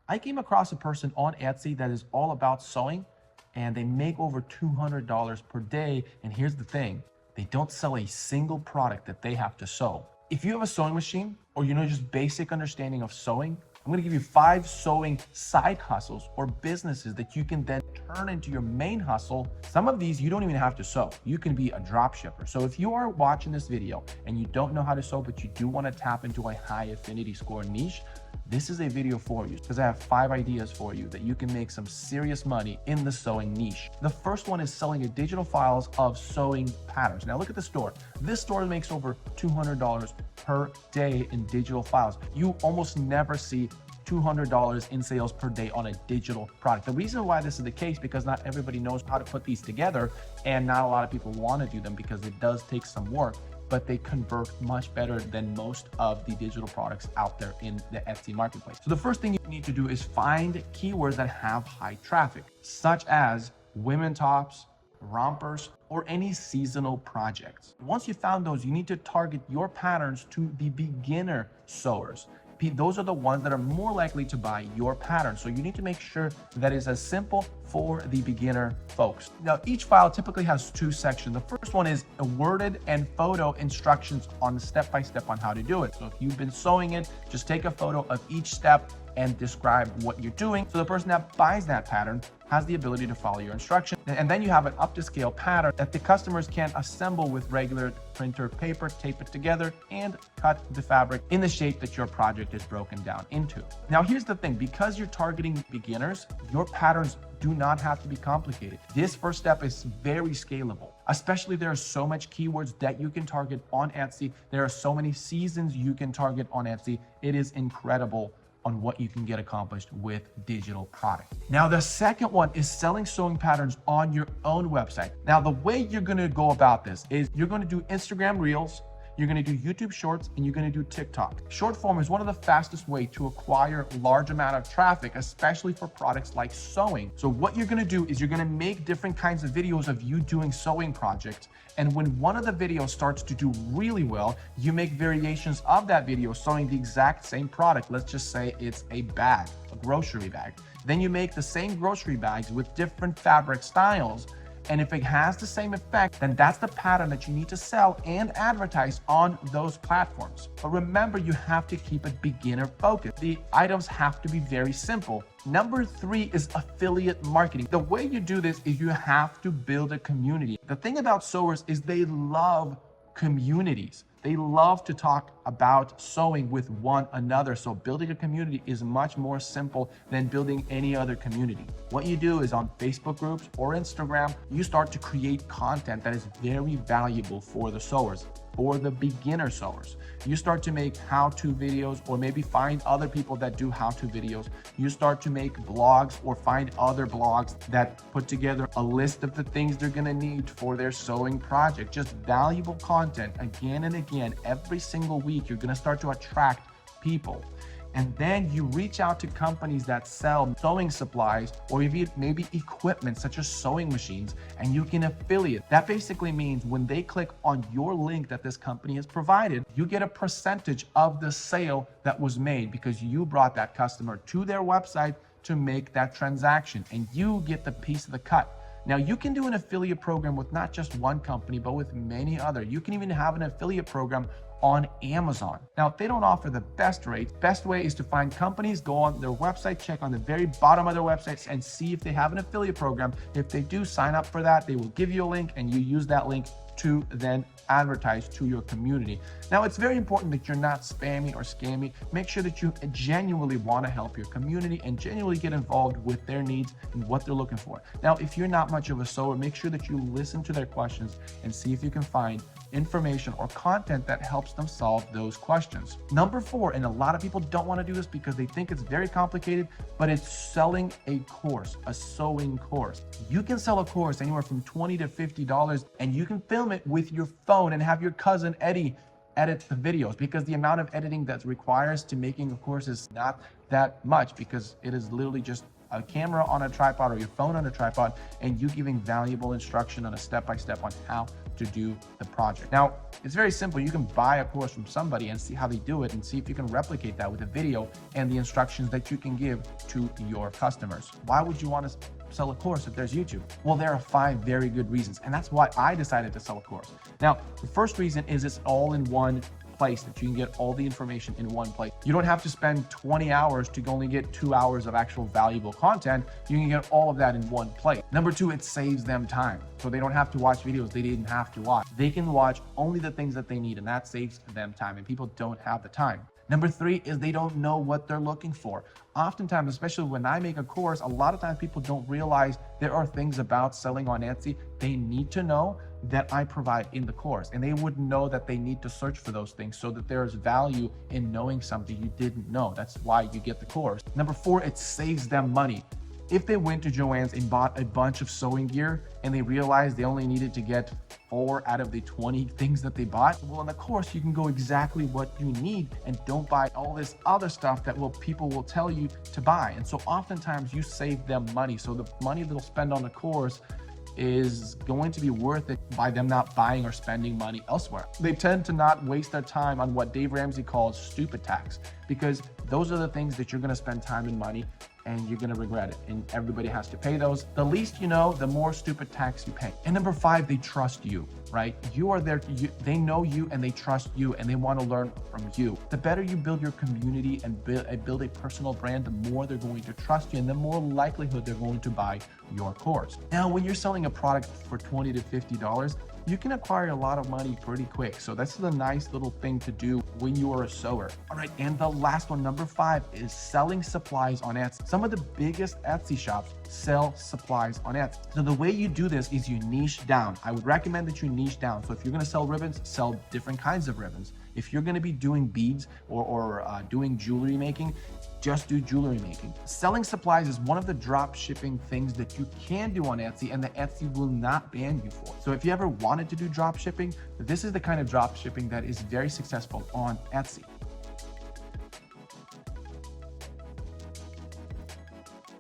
I came across a person on Etsy that is all about sewing, and they make over $200 per day. And here's the thing, they don't sell a single product that they have to sew. If you have a sewing machine, or just basic understanding of sewing, I'm gonna give you 5 sewing side hustles or businesses that you can then turn into your main hustle. Some of these you don't even have to sew. You can be a drop shipper. So if you are watching this video and you don't know how to sew, but you do wanna tap into a high affinity score niche, this is a video for you, because I have 5 ideas for you that you can make some serious money in the sewing niche. The first one is selling digital files of sewing patterns. Now look at the store. This store makes over $200 per day in digital files. You almost never see $200 in sales per day on a digital product. The reason why this is the case, because not everybody knows how to put these together, and not a lot of people want to do them because it does take some work, but they convert much better than most of the digital products out there in the Etsy marketplace. So the first thing you need to do is find keywords that have high traffic, such as women tops, rompers, or any seasonal projects. Once you found those, you need to target your patterns to the beginner sewers. Those are the ones that are more likely to buy your pattern. So you need to make sure that it's as simple for the beginner folks. Now, each file typically has 2 sections. The first one is a worded and photo instructions on step-by-step on how to do it. So if you've been sewing it, just take a photo of each step and describe what you're doing. So the person that buys that pattern has the ability to follow your instructions. And then you have an up to scale pattern that the customers can assemble with regular printer paper, tape it together, and cut the fabric in the shape that your project is broken down into. Now, here's the thing, because you're targeting beginners, your patterns do not have to be complicated. This first step is very scalable, especially there are so much keywords that you can target on Etsy. There are so many seasons you can target on Etsy. It is incredible on what you can get accomplished with digital product. Now, the second one is selling sewing patterns on your own website. Now, the way you're gonna go about this is you're gonna do Instagram Reels, you're gonna do YouTube Shorts, and you're gonna do TikTok. Short form is one of the fastest way to acquire large amount of traffic, especially for products like sewing. So what you're gonna do is you're gonna make different kinds of videos of you doing sewing projects. And when one of the videos starts to do really well, you make variations of that video sewing the exact same product. Let's just say it's a bag, a grocery bag. Then you make the same grocery bags with different fabric styles. And if it has the same effect, then that's the pattern that you need to sell and advertise on those platforms. But remember, you have to keep it beginner focused. The items have to be very simple. Number 3 is affiliate marketing. The way you do this is you have to build a community. The thing about sewers is they love communities. They love to talk about sewing with one another. So building a community is much more simple than building any other community. What you do is on Facebook groups or Instagram, you start to create content that is very valuable for the sewers, for the beginner sewers. You start to make how-to videos, or maybe find other people that do how-to videos. You start to make blogs or find other blogs that put together a list of the things they're gonna need for their sewing project. Just valuable content again and again. Every single week, you're gonna start to attract people. And then you reach out to companies that sell sewing supplies or maybe equipment such as sewing machines, and you can affiliate. That basically means when they click on your link that this company has provided, you get a percentage of the sale that was made because you brought that customer to their website to make that transaction, and you get the piece of the cut. Now, you can do an affiliate program with not just one company, but with many other. You can even have an affiliate program on Amazon. Now, if they don't offer the best rates, best way is to find companies, go on their website, check on the very bottom of their websites and see if they have an affiliate program. If they do, sign up for that. They will give you a link and you use that link to then advertise to your community. Now, it's very important that you're not spammy or scammy. Make sure that you genuinely want to help your community and genuinely get involved with their needs and what they're looking for. Now, if you're not much of a sewer, make sure that you listen to their questions and see if you can find information or content that helps them solve those questions. Number 4, and a lot of people don't want to do this because they think it's very complicated, but it's selling a course, a sewing course. You can sell a course anywhere from $20 to $50, and you can film it with your phone and have your cousin Eddie edit the videos, because the amount of editing that requires to making a course is not that much, because it is literally just a camera on a tripod or your phone on a tripod and you giving valuable instruction on a step-by-step on how to do the project. Now, it's very simple. You can buy a course from somebody and see how they do it and see if you can replicate that with a video and the instructions that you can give to your customers. Why would you want to sell a course if there's YouTube? Well, there are 5 very good reasons, and that's why I decided to sell a course. Now, the first reason is it's all in one place, that you can get all the information in one place. You don't have to spend 20 hours to only get 2 hours of actual valuable content. You can get all of that in one place. Number 2, it saves them time. So they don't have to watch videos they didn't have to watch. They can watch only the things that they need, and that saves them time, and people don't have the time. Number 3 is they don't know what they're looking for. Oftentimes, especially when I make a course, a lot of times people don't realize there are things about selling on Etsy they need to know that I provide in the course. And they wouldn't know that they need to search for those things, so that there is value in knowing something you didn't know. That's why you get the course. Number 4, it saves them money. If they went to Joann's and bought a bunch of sewing gear and they realized they only needed to get 4 out of the 20 things that they bought, well, in the course, you can go exactly what you need and don't buy all this other stuff that people will tell you to buy. And so oftentimes you save them money. So the money they'll spend on the course is going to be worth it by them not buying or spending money elsewhere. They tend to not waste their time on what Dave Ramsey calls stupid tax, because those are the things that you're going to spend time and money and you're going to regret it, and everybody has to pay those. The least you know, the more stupid tax you pay. And number 5, they trust you, right? You are there, they know you and they trust you and they want to learn from you. The better you build your community and build a personal brand, the more they're going to trust you and the more likelihood they're going to buy your course. Now, when you're selling a product for $20 to $50, you can acquire a lot of money pretty quick. So that's a nice little thing to do when you are a sewer. All right, and the last one, number 5, is selling supplies on Etsy. Some of the biggest Etsy shops sell supplies on Etsy. So the way you do this is you niche down. I would recommend that you niche down. So if you're gonna sell ribbons, sell different kinds of ribbons. If you're gonna be doing beads or doing jewelry making, just do jewelry making. Selling supplies is one of the drop shipping things that you can do on Etsy and that Etsy will not ban you for. So if you ever wanted to do drop shipping, this is the kind of drop shipping that is very successful on Etsy.